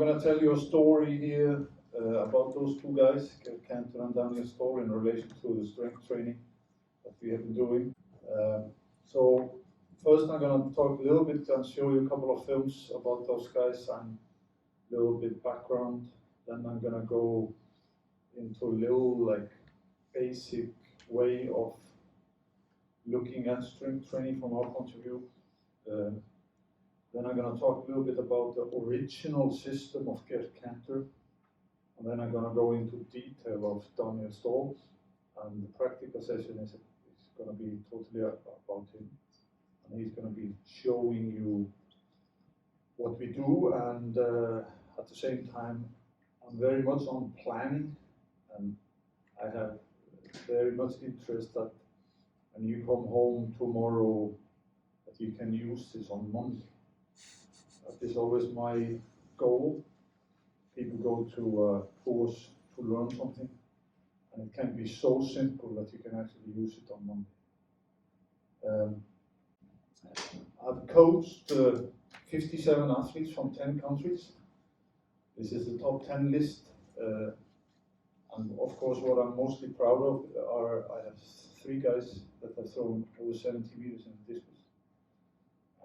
going to tell you a story here about those two guys, Gerd Kanter and Daniel Ståhl, in relation to the strength training that we have been doing. So first I'm going to talk a little bit and show you a couple of films about those guys and a little bit background. Then I'm going to go into a little basic way of looking at strength training from our point of view. Then I'm going to talk a little bit about the original system of Gerd Kanter, and then I'm going to go into detail of Daniel Ståhl, and the practical session is going to be totally about him, and he's going to be showing you what we do, and at the same time I'm very much on planning, and I have very much interest that when you come home tomorrow that you can use this on Monday. That is always my goal. People go to a course to learn something, and it can be so simple that you can actually use it on Monday. I've coached 57 athletes from 10 countries. This is the top 10 list. And of course, what I'm mostly proud of are I have 3 guys that have thrown over 70 meters in the discus.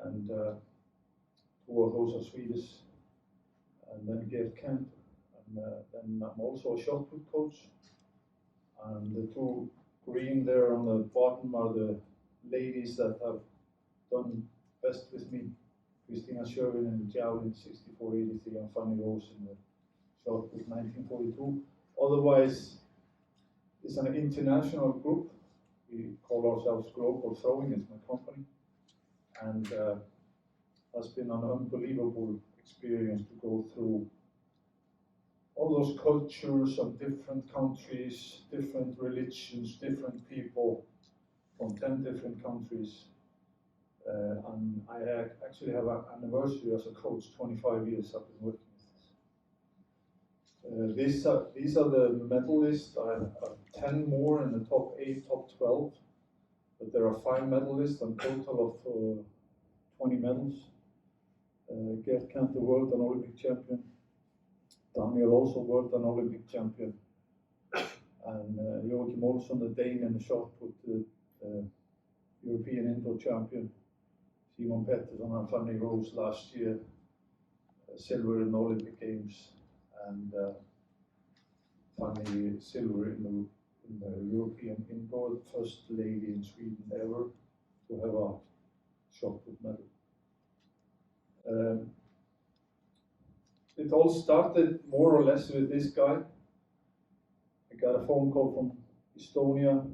And 2 of those are Swedish, and then Gerd Kanter. And then I'm also a shot put coach. And the 2 green there on the bottom are the ladies that have done best with me. Christina Sherwin in the javelin 64.83 and Fanny Rose in the shot put 19.42. Otherwise, it's an international group. We call ourselves Global Throwing, it's my company. And has been an unbelievable experience to go through all those cultures of different countries, different religions, different people from 10 different countries. And I actually have an anniversary as a coach, 25 years I've been working with this. These are the medalists. I have 10 more in the top 8, top 12, but there are 5 medalists and total of 20 medals. Gerd Kanter, world and Olympic champion. Daniel also world and Olympic champion. And Joachim Olsson, the Dane in the shot put, European indoor champion. Simon Pettersson and Fanny Rose last year, silver in the Olympic Games, and Fanny silver in the European indoor, first lady in Sweden ever to have a shot put medal. It all started more or less with this guy. I got a phone call from Estonia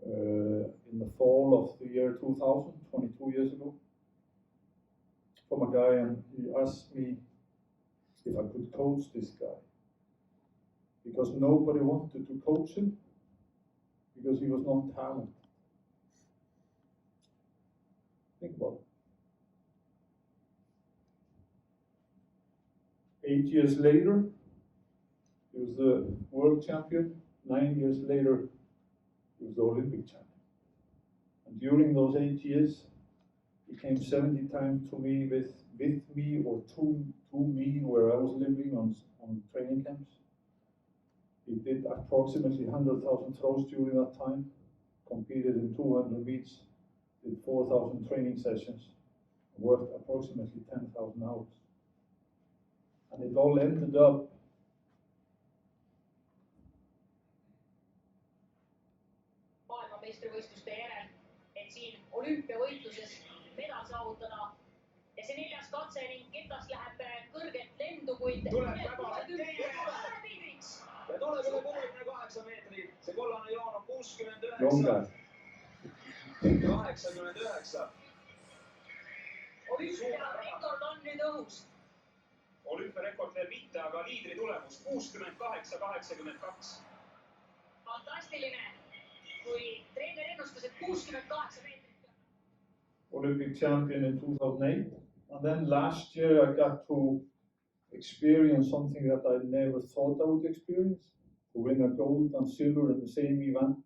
in the fall of the year 2000, 22 years ago, from a guy, and he asked me if I could coach this guy, because nobody wanted to coach him, because he was not talented. Think about it. 8 years later, he was the world champion. 9 years later, he was the Olympic champion. And during those 8 years, he came 70 times to me with me or to me where I was living on training camps. He did approximately 100,000 throws during that time, competed in 200 meets, did 4,000 training sessions, worked approximately 10,000 hours. And it all ended up maailmameistrivõistluste järel, et siin olümpiavõitluses medal saavutada. Ja see 4. katse ning ketas läheb kõrget lendu, kuid tuleb väga piiriks. Ja tuleb üle 38 meetri. See kollane joon on 69. 89. Olümpiarekord on nüüd õhus. Olümpiarekord veel mitte, aga liidri tulemus 68-82. Fantastiline, kui treener ennustas, et 68 meetrit. Olympic champion in 2008, and then last year I got to experience something that I never thought I would experience, to win a gold and silver in the same event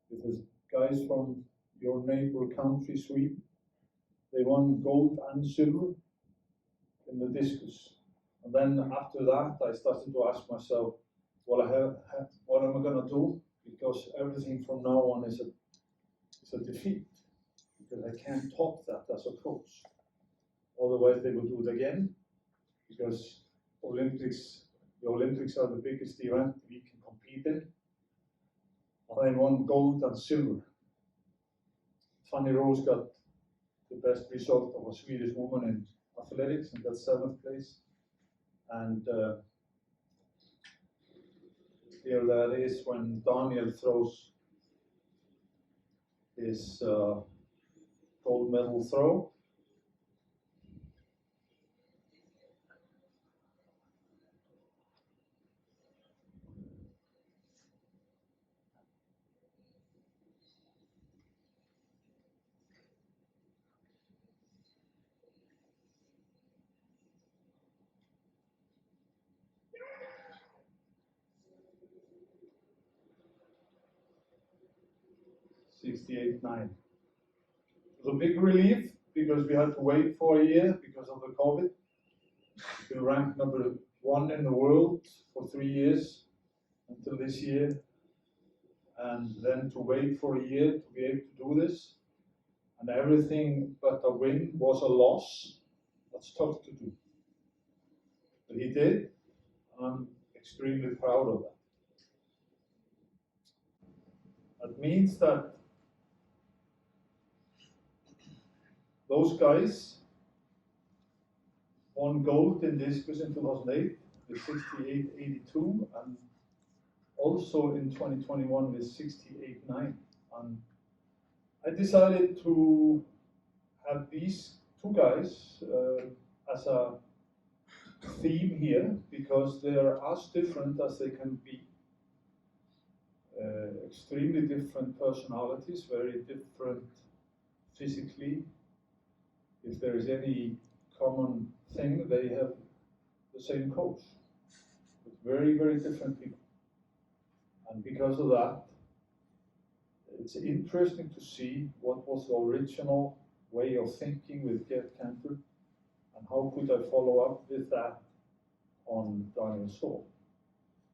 with the guys from your neighbor country, Sweden. They won gold and silver. in the discus. And then after that, I started to ask myself, well, what am I going to do? Because everything from now on is a defeat. Because I can't top that as a coach. Otherwise, they will do it again. Because the Olympics are the biggest event we can compete in. And I won gold and silver. Fanny Rose got the best result of a Swedish woman in athletics and got 7th place. And here that is when Daniel throws his gold medal throw. $68.9. It was a big relief because we had to wait for a year because of the COVID. We ranked number 1 in the world for 3 years until this year. And then to wait for a year to be able to do this. And everything but a win was a loss. That's tough to do. But he did. I'm extremely proud of that. That means that those guys won gold in discus in 2008 with 68.82 and also in 2021 with 68.9. And I decided to have these two guys as a theme here because they are as different as they can be. Extremely different personalities, very different physically. If there is any common thing, they have the same coach, but very, very different people. And because of that, it's interesting to see what was the original way of thinking with Gerd Kanter and how could I follow up with that on Daniel Ståhl.